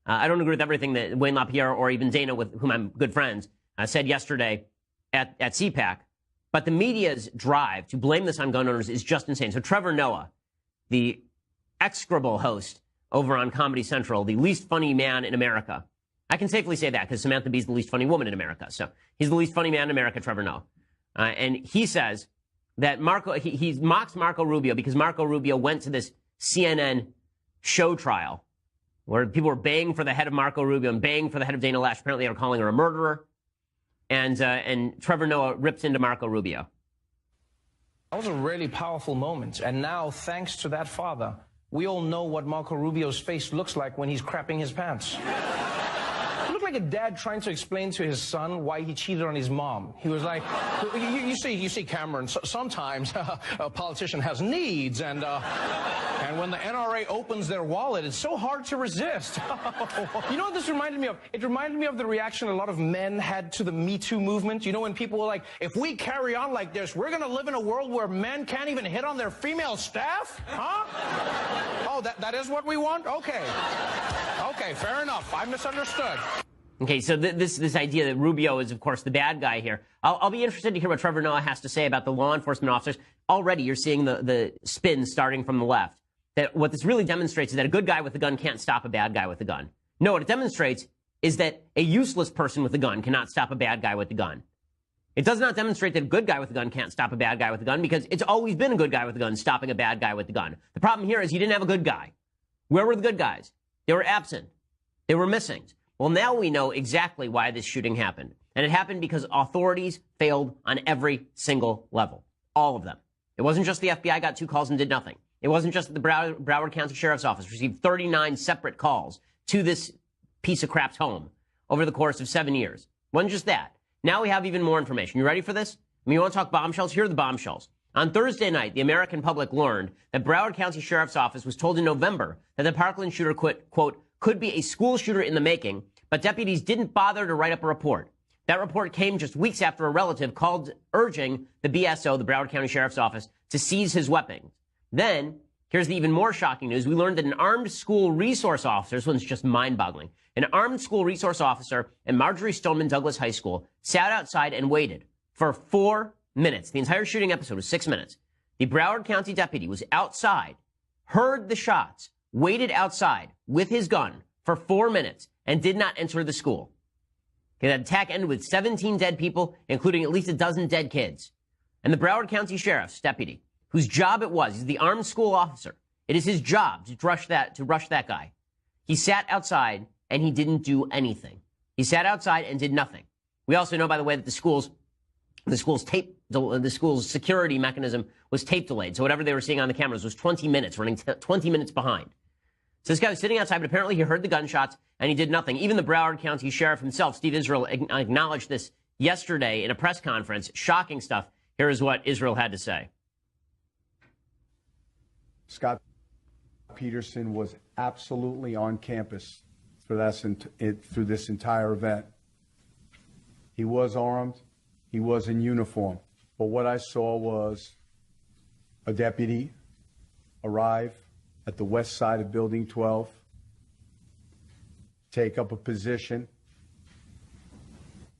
I don't agree with everything that Wayne LaPierre or even Dana, with whom I'm good friends, said yesterday at CPAC. But the media's drive to blame this on gun owners is just insane. So Trevor Noah, the execrable host over on Comedy Central, the least funny man in America. I can safely say that because Samantha Bee's the least funny woman in America. So he's the least funny man in America, Trevor Noah. And he says that he mocks Marco Rubio because Marco Rubio went to this CNN show trial where people were baying for the head of Marco Rubio and baying for the head of Dana Lash. Apparently they were calling her a murderer. And Trevor Noah rips into Marco Rubio. That was a really powerful moment. And now, thanks to that father, we all know what Marco Rubio's face looks like when he's crapping his pants. He looked like a dad trying to explain to his son why he cheated on his mom. He was like, you see, Cameron, sometimes a politician has needs, and when the NRA opens their wallet, it's so hard to resist. You know what this reminded me of? It reminded me of the reaction a lot of men had to the Me Too movement. You know, when people were like, if we carry on like this, we're going to live in a world where men can't even hit on their female staff? Huh? Oh, that is what we want? Okay. Okay, fair enough. I misunderstood. Okay, so this idea that Rubio is, of course, the bad guy here. I'll be interested to hear what Trevor Noah has to say about the law enforcement officers. Already, you're seeing the spin starting from the left. That what this really demonstrates is that a good guy with a gun can't stop a bad guy with a gun. No, what it demonstrates is that a useless person with a gun cannot stop a bad guy with a gun. It does not demonstrate that a good guy with a gun can't stop a bad guy with a gun, because it's always been a good guy with a gun stopping a bad guy with a gun. The problem here is you didn't have a good guy. Where were the good guys? They were absent. They were missing. Well, now we know exactly why this shooting happened. And it happened because authorities failed on every single level. All of them. It wasn't just the FBI got 2 calls and did nothing. It wasn't just that the Broward County Sheriff's Office received 39 separate calls to this piece of crap's home over the course of 7 years. It wasn't just that. Now we have even more information. You ready for this? I mean, you want to talk bombshells? Here are the bombshells. On Thursday night, the American public learned that Broward County Sheriff's Office was told in November that the Parkland shooter, quote, could be a school shooter in the making, but deputies didn't bother to write up a report. That report came just weeks after a relative called urging the BSO, the Broward County Sheriff's Office, to seize his weapons. Then, here's the even more shocking news. We learned that an armed school resource officer, this one's just mind-boggling, an armed school resource officer at Marjorie Stoneman Douglas High School sat outside and waited for 4 minutes. The entire shooting episode was 6 minutes. The Broward County deputy was outside, heard the shots, waited outside with his gun for 4 minutes, and did not enter the school. Okay, that attack ended with 17 dead people, including at least a dozen dead kids. And the Broward County Sheriff's deputy, whose job it was, he's the armed school officer. It is his job to rush that guy. He sat outside and he didn't do anything. He sat outside and did nothing. We also know, by the way, that the school's security mechanism was tape delayed. So whatever they were seeing on the cameras was 20 minutes, running 20 minutes behind. So this guy was sitting outside, but apparently he heard the gunshots and he did nothing. Even the Broward County Sheriff himself, Steve Israel, acknowledged this yesterday in a press conference. Shocking stuff. Here is what Israel had to say. Scott Peterson was absolutely on campus through this entire event. He was armed. He was in uniform. But what I saw was a deputy arrive at the west side of Building 12, take up a position,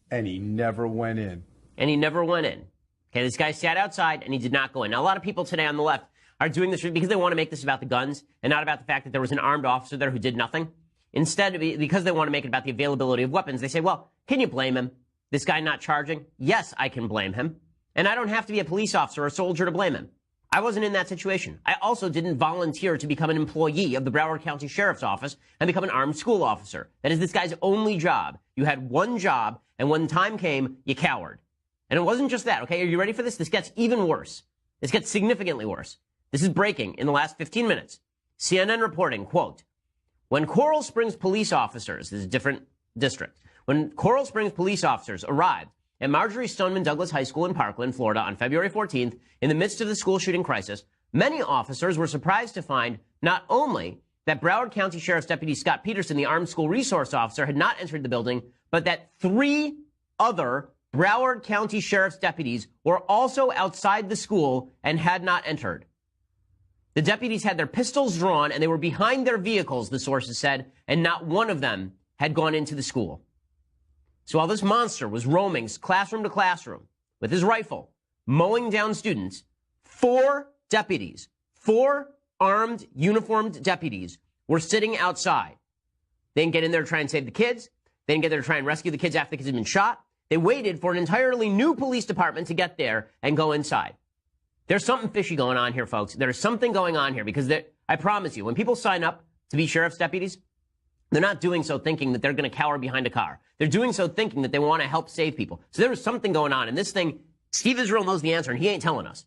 and he never went in. And he never went in. Okay, this guy sat outside and he did not go in. Now, a lot of people today on the left are doing this because they want to make this about the guns and not about the fact that there was an armed officer there who did nothing. Instead, because they want to make it about the availability of weapons, they say, well, can you blame him? This guy not charging? Yes, I can blame him. And I don't have to be a police officer or a soldier to blame him. I wasn't in that situation. I also didn't volunteer to become an employee of the Broward County Sheriff's Office and become an armed school officer. That is this guy's only job. You had one job, and when time came, you cowered. And it wasn't just that, okay? Are you ready for this? This gets even worse. This gets significantly worse. This is breaking in the last 15 minutes. CNN reporting, quote, when Coral Springs police officers, this is a different district, when Coral Springs police officers arrived at Marjorie Stoneman Douglas High School in Parkland, Florida, on February 14th, in the midst of the school shooting crisis, many officers were surprised to find not only that Broward County Sheriff's Deputy Scott Peterson, the armed school resource officer, had not entered the building, but that 3 other Broward County Sheriff's deputies were also outside the school and had not entered. The deputies had their pistols drawn and they were behind their vehicles, the sources said, and not one of them had gone into the school. So while this monster was roaming classroom to classroom with his rifle, mowing down students, 4 deputies, 4 armed, uniformed deputies were sitting outside. They didn't get in there to try and save the kids. They didn't get there to try and rescue the kids after the kids had been shot. They waited for an entirely new police department to get there and go inside. There's something fishy going on here, folks. There's something going on here because I promise you, when people sign up to be sheriff's deputies, they're not doing so thinking that they're going to cower behind a car. They're doing so thinking that they want to help save people. So there was something going on. And this thing, Steve Israel knows the answer, and he ain't telling us.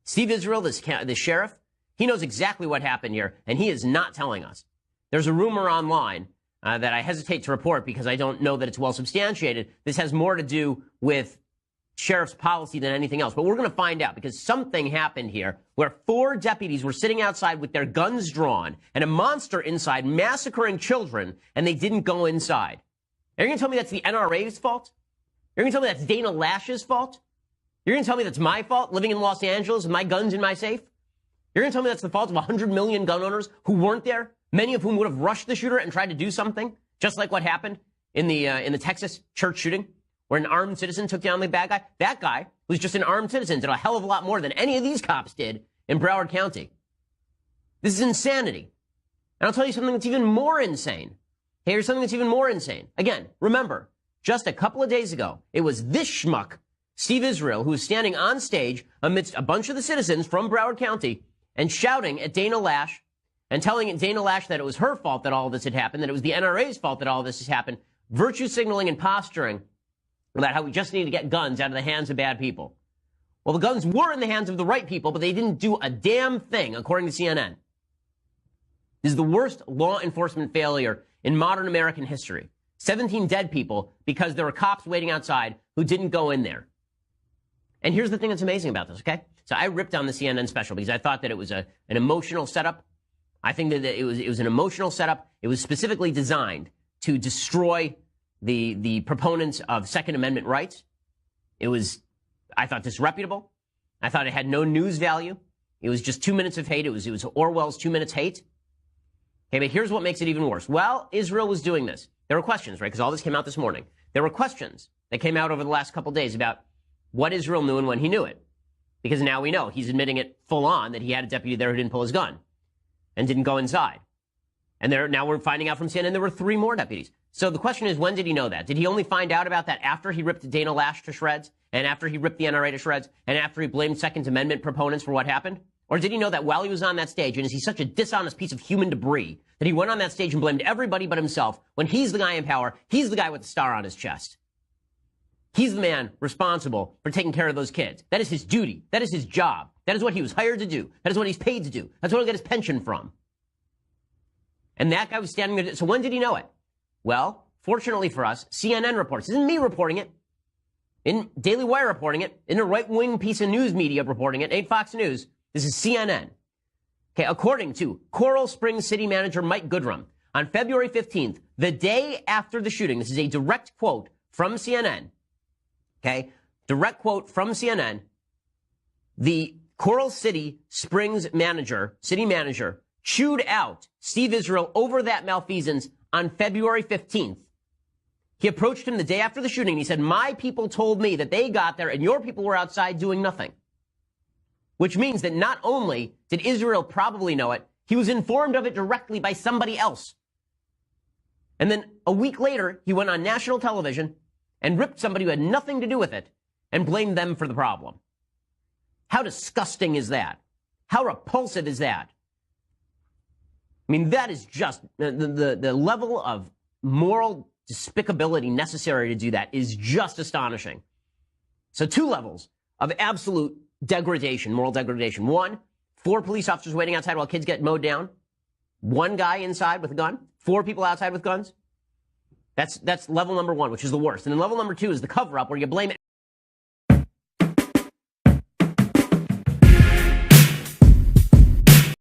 Steve Israel, this sheriff, he knows exactly what happened here, and he is not telling us. There's a rumor online that I hesitate to report because I don't know that it's well substantiated. This has more to do with sheriff's policy than anything else. But we're going to find out because something happened here where 4 deputies were sitting outside with their guns drawn and a monster inside massacring children, and they didn't go inside. Are you going to tell me that's the NRA's fault? You're going to tell me that's Dana Lash's fault? You're going to tell me that's my fault living in Los Angeles with my guns in my safe? You're going to tell me that's the fault of 100 million gun owners who weren't there, many of whom would have rushed the shooter and tried to do something, just like what happened in the Texas church shooting, where an armed citizen took down the bad guy? That guy was just an armed citizen, did a hell of a lot more than any of these cops did in Broward County. This is insanity. And I'll tell you something that's even more insane. Here's something that's even more insane. Again, remember, just a couple of days ago, it was this schmuck, Steve Israel, who was standing on stage amidst a bunch of the citizens from Broward County and shouting at Dana Lash and telling Dana Lash that it was her fault that all of this had happened, that it was the NRA's fault that all of this has happened, virtue signaling and posturing about how we just need to get guns out of the hands of bad people. Well, the guns were in the hands of the right people, but they didn't do a damn thing, according to CNN. This is the worst law enforcement failure in modern American history. 17 dead people because there were cops waiting outside who didn't go in there. And here's the thing that's amazing about this, okay? So I ripped on the CNN special because I thought that it was an emotional setup. I think that it was an emotional setup. It was specifically designed to destroy the proponents of Second Amendment rights. It was, I thought, disreputable. I thought it had no news value. It was just 2 minutes of hate. It was Orwell's 2 minutes hate. Okay, but here's what makes it even worse. While Israel was doing this, there were questions, right? Because all this came out this morning. There were questions that came out over the last couple of days about what Israel knew and when he knew it. Because now we know he's admitting it full on that he had a deputy there who didn't pull his gun and didn't go inside. And now we're finding out from CNN there were 3 more deputies. So the question is, when did he know that? Did he only find out about that after he ripped Dana Lash to shreds, and after he ripped the NRA to shreds, and after he blamed Second Amendment proponents for what happened? Or did he know that while he was on that stage, and is he such a dishonest piece of human debris, that he went on that stage and blamed everybody but himself when he's the guy in power, he's the guy with the star on his chest? He's the man responsible for taking care of those kids. That is his duty. That is his job. That is what he was hired to do. That is what he's paid to do. That's what he'll get his pension from. And that guy was standing there. So when did he know it? Well, fortunately for us, CNN reports. This isn't me reporting it. In Daily Wire reporting it. In a right-wing piece of news media reporting it. Ain't Fox News. This is CNN. Okay, according to Coral Springs City Manager Mike Goodrum, on February 15th, the day after the shooting, this is a direct quote from CNN. Okay, direct quote from CNN. The Coral City Springs city manager, chewed out Steve Israel over that malfeasance on February 15th. He approached him the day after the shooting. And he said, my people told me that they got there and your people were outside doing nothing. Which means that not only did Israel probably know it, he was informed of it directly by somebody else. And then a week later, he went on national television and ripped somebody who had nothing to do with it and blamed them for the problem. How disgusting is that? How repulsive is that? I mean, that is just the level of moral despicability necessary to do that is just astonishing. So 2 levels of absolute degradation, moral degradation. 1, 4 police officers waiting outside while kids get mowed down. 1 guy inside with a gun. 4 people outside with guns. That's level number 1, which is the worst. And then level number 2 is the cover-up, where you blame